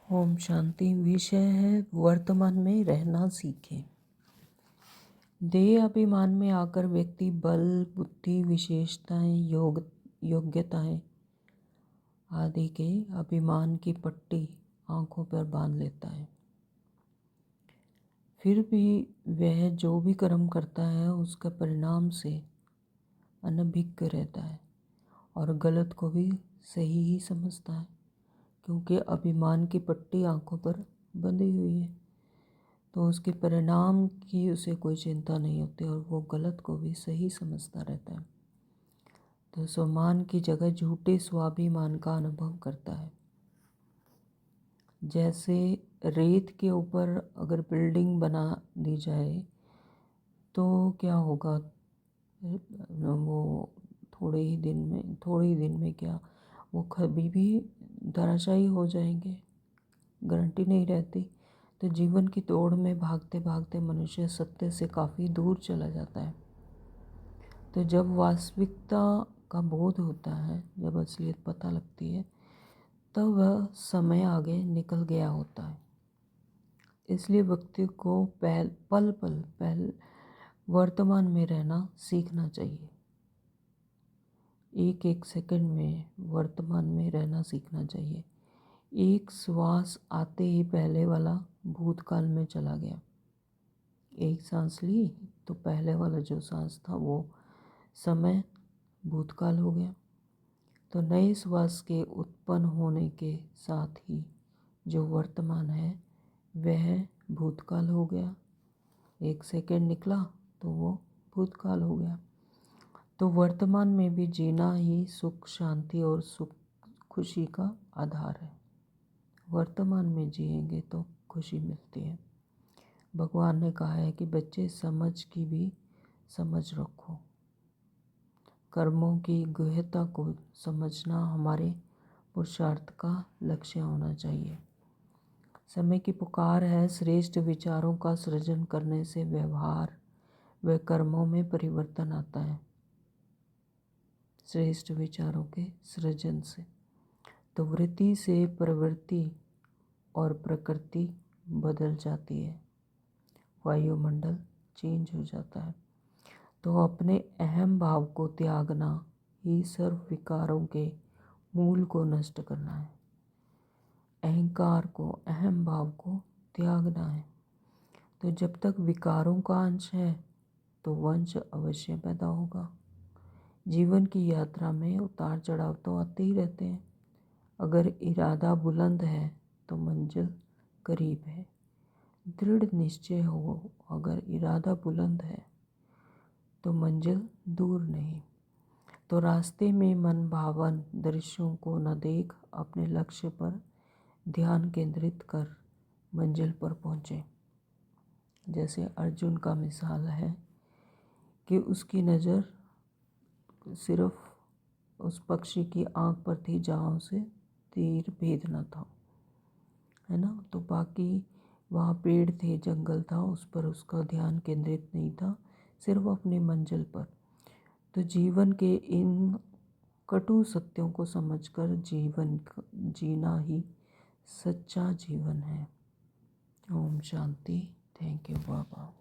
ओम शांति। विषय है वर्तमान में रहना सीखें। देह अभिमान में आकर व्यक्ति बल, बुद्धि, विशेषताएं, योग्यताएं आदि के अभिमान की पट्टी आंखों पर बांध लेता है। फिर भी वह जो भी कर्म करता है उसका परिणाम से अनभिज्ञ रहता है और गलत को भी सही ही समझता है, क्योंकि अभिमान की पट्टी आंखों पर बंधी हुई है। तो उसके परिणाम की उसे कोई चिंता नहीं होती और वो गलत को भी सही समझता रहता है। तो स्वमान की जगह झूठे स्वाभिमान का अनुभव करता है। जैसे रेत के ऊपर अगर बिल्डिंग बना दी जाए तो क्या होगा, वो थोड़े ही दिन में क्या वो कभी भी धराशायी हो जाएंगे, गारंटी नहीं रहती। तो जीवन की दौड़ में भागते भागते मनुष्य सत्य से काफ़ी दूर चला जाता है। तो जब वास्तविकता का बोध होता है, जब असलियत पता लगती है, तब वह समय आगे निकल गया होता है। इसलिए व्यक्ति को पल वर्तमान में रहना सीखना चाहिए। एक एक सेकंड में वर्तमान में रहना सीखना चाहिए। एक श्वास आते ही पहले वाला भूतकाल में चला गया। एक सांस ली तो पहले वाला जो सांस था वो समय भूतकाल हो गया। तो नए श्वास के उत्पन्न होने के साथ ही जो वर्तमान है वह भूतकाल हो गया। एक सेकंड निकला तो वो भूतकाल हो गया। तो वर्तमान में भी जीना ही सुख, शांति और खुशी का आधार है। वर्तमान में जिएंगे तो खुशी मिलती है। भगवान ने कहा है कि बच्चे समझ की भी समझ रखो। कर्मों की गहनता को समझना हमारे पुरुषार्थ का लक्ष्य होना चाहिए। समय की पुकार है। श्रेष्ठ विचारों का सृजन करने से व्यवहार व कर्मों में परिवर्तन आता है। श्रेष्ठ विचारों के सृजन से तो वृत्ति से प्रवृत्ति और प्रकृति बदल जाती है, वायुमंडल चेंज हो जाता है। तो अपने अहम भाव को त्यागना ही सर्व विकारों के मूल को नष्ट करना है। अहंकार को, अहम भाव को त्यागना है। तो जब तक विकारों का अंश है तो वंश अवश्य पैदा होगा। जीवन की यात्रा में उतार चढ़ाव तो आते ही रहते हैं। अगर इरादा बुलंद है तो मंजिल करीब है। दृढ़ निश्चय हो, अगर इरादा बुलंद है तो मंजिल दूर नहीं। तो रास्ते में मन भावन दृश्यों को न देख अपने लक्ष्य पर ध्यान केंद्रित कर मंजिल पर पहुँचे। जैसे अर्जुन का मिसाल है कि उसकी नज़र सिर्फ उस पक्षी की आँख पर थी जहाँ उसे तीर भेजना था, है ना। तो बाकी वहाँ पेड़ थे, जंगल था, उस पर उसका ध्यान केंद्रित नहीं था, सिर्फ अपनी मंजिल पर। तो जीवन के इन कटु सत्यों को समझकर जीवन जीना ही सच्चा जीवन है। ओम शांति। Thank you Baba.